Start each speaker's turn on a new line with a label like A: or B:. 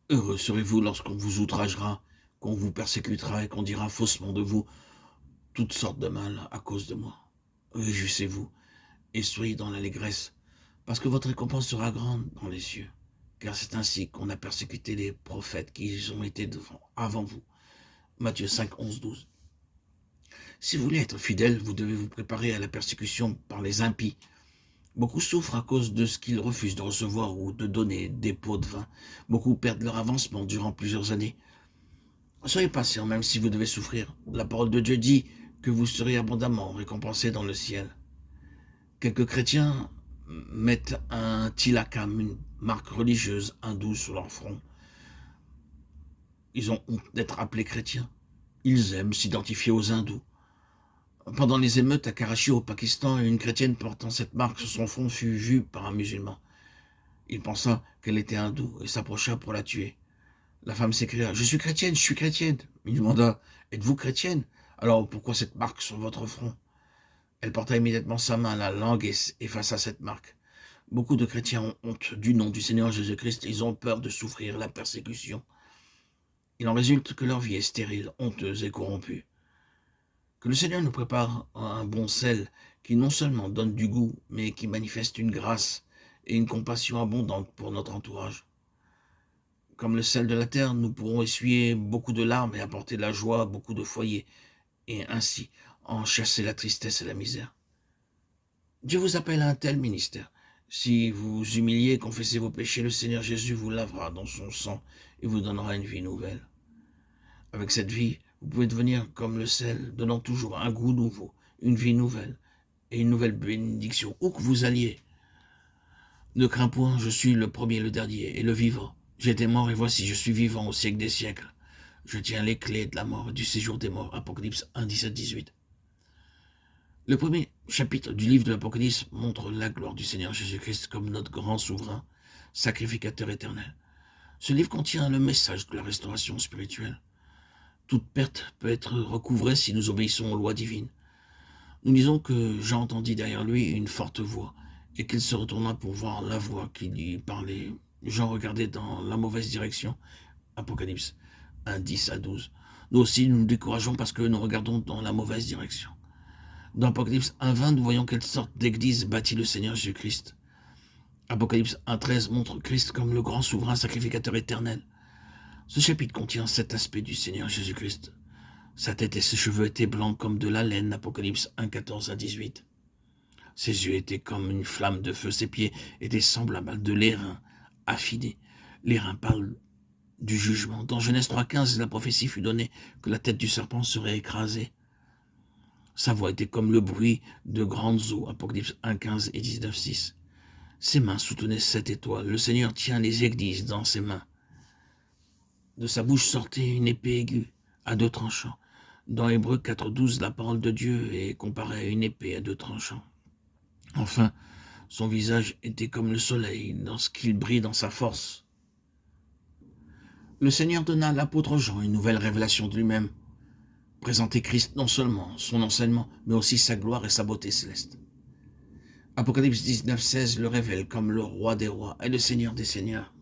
A: Heureux serez-vous lorsqu'on vous outragera, qu'on vous persécutera et qu'on dira faussement de vous toutes sortes de mal à cause de moi. Réjouissez-vous et soyez dans l'allégresse, parce que votre récompense sera grande dans les cieux. Car c'est ainsi qu'on a persécuté les prophètes qui ont été avant vous. Matthieu 5, 11, 12. Si vous voulez être fidèle, vous devez vous préparer à la persécution par les impies. Beaucoup souffrent à cause de ce qu'ils refusent de recevoir ou de donner des pots de vin. Beaucoup perdent leur avancement durant plusieurs années. Soyez patient, même si vous devez souffrir. La parole de Dieu dit que vous serez abondamment récompensés dans le ciel. Quelques chrétiens mettent un tilakam, une marque religieuse hindoue sur leur front. Ils ont honte d'être appelés chrétiens. Ils aiment s'identifier aux hindous. Pendant les émeutes à Karachi au Pakistan, une chrétienne portant cette marque sur son front fut vue par un musulman. Il pensa qu'elle était hindoue et s'approcha pour la tuer. La femme s'écria « Je suis chrétienne, je suis chrétienne !» Il demanda « Êtes-vous chrétienne? Alors pourquoi cette marque sur votre front ?» Elle porta immédiatement sa main à la langue et effaça cette marque. Beaucoup de chrétiens ont honte du nom du Seigneur Jésus-Christ. Ils ont peur de souffrir la persécution. Il en résulte que leur vie est stérile, honteuse et corrompue. Que le Seigneur nous prépare un bon sel qui non seulement donne du goût, mais qui manifeste une grâce et une compassion abondante pour notre entourage. Comme le sel de la terre, nous pourrons essuyer beaucoup de larmes et apporter de la joie à beaucoup de foyers, et ainsi en chasser la tristesse et la misère. Dieu vous appelle à un tel ministère. Si vous vous humiliez et confessez vos péchés, le Seigneur Jésus vous lavera dans son sang et vous donnera une vie nouvelle. Avec cette vie, vous pouvez devenir comme le sel, donnant toujours un goût nouveau, une vie nouvelle et une nouvelle bénédiction, où que vous alliez. Ne crains point, je suis le premier, le dernier et le vivant. J'étais mort et voici, je suis vivant au siècle des siècles. Je tiens les clés de la mort et du séjour des morts. Apocalypse 1, 17, 18. Le premier chapitre du livre de l'Apocalypse montre la gloire du Seigneur Jésus-Christ comme notre grand souverain, sacrificateur éternel. Ce livre contient le message de la restauration spirituelle. Toute perte peut être recouvrée si nous obéissons aux lois divines. Nous lisons que Jean entendit derrière lui une forte voix et qu'il se retourna pour voir la voix qui lui parlait. Jean regardait dans la mauvaise direction. Apocalypse 1, 10 à 12. Nous aussi, nous nous décourageons parce que nous regardons dans la mauvaise direction. Dans Apocalypse 1.20, nous voyons quelle sorte d'église bâtit le Seigneur Jésus-Christ. Apocalypse 1.13 montre Christ comme le grand souverain sacrificateur éternel. Ce chapitre contient 7 aspects du Seigneur Jésus-Christ. Sa tête et ses cheveux étaient blancs comme de la laine, Apocalypse 1.14 à 18. Ses yeux étaient comme une flamme de feu, ses pieds étaient semblables à de l'airain affiné. L'airain parle du jugement. Dans Genèse 3.15, la prophétie fut donnée que la tête du serpent serait écrasée. Sa voix était comme le bruit de grandes eaux, Apocalypse 1.15 et 19.6. Ses mains soutenaient 7 étoiles. Le Seigneur tient les églises dans ses mains. De sa bouche sortait une épée aiguë à 2 tranchants. Dans Hébreux 4.12, la parole de Dieu est comparée à une épée à 2 tranchants. Enfin, son visage était comme le soleil, dans ce qu'il brille dans sa force. Le Seigneur donna à l'apôtre Jean une nouvelle révélation de lui-même. Présenter Christ non seulement son enseignement, mais aussi sa gloire et sa beauté céleste. Apocalypse 19.16 le révèle comme le roi des rois et le Seigneur des seigneurs.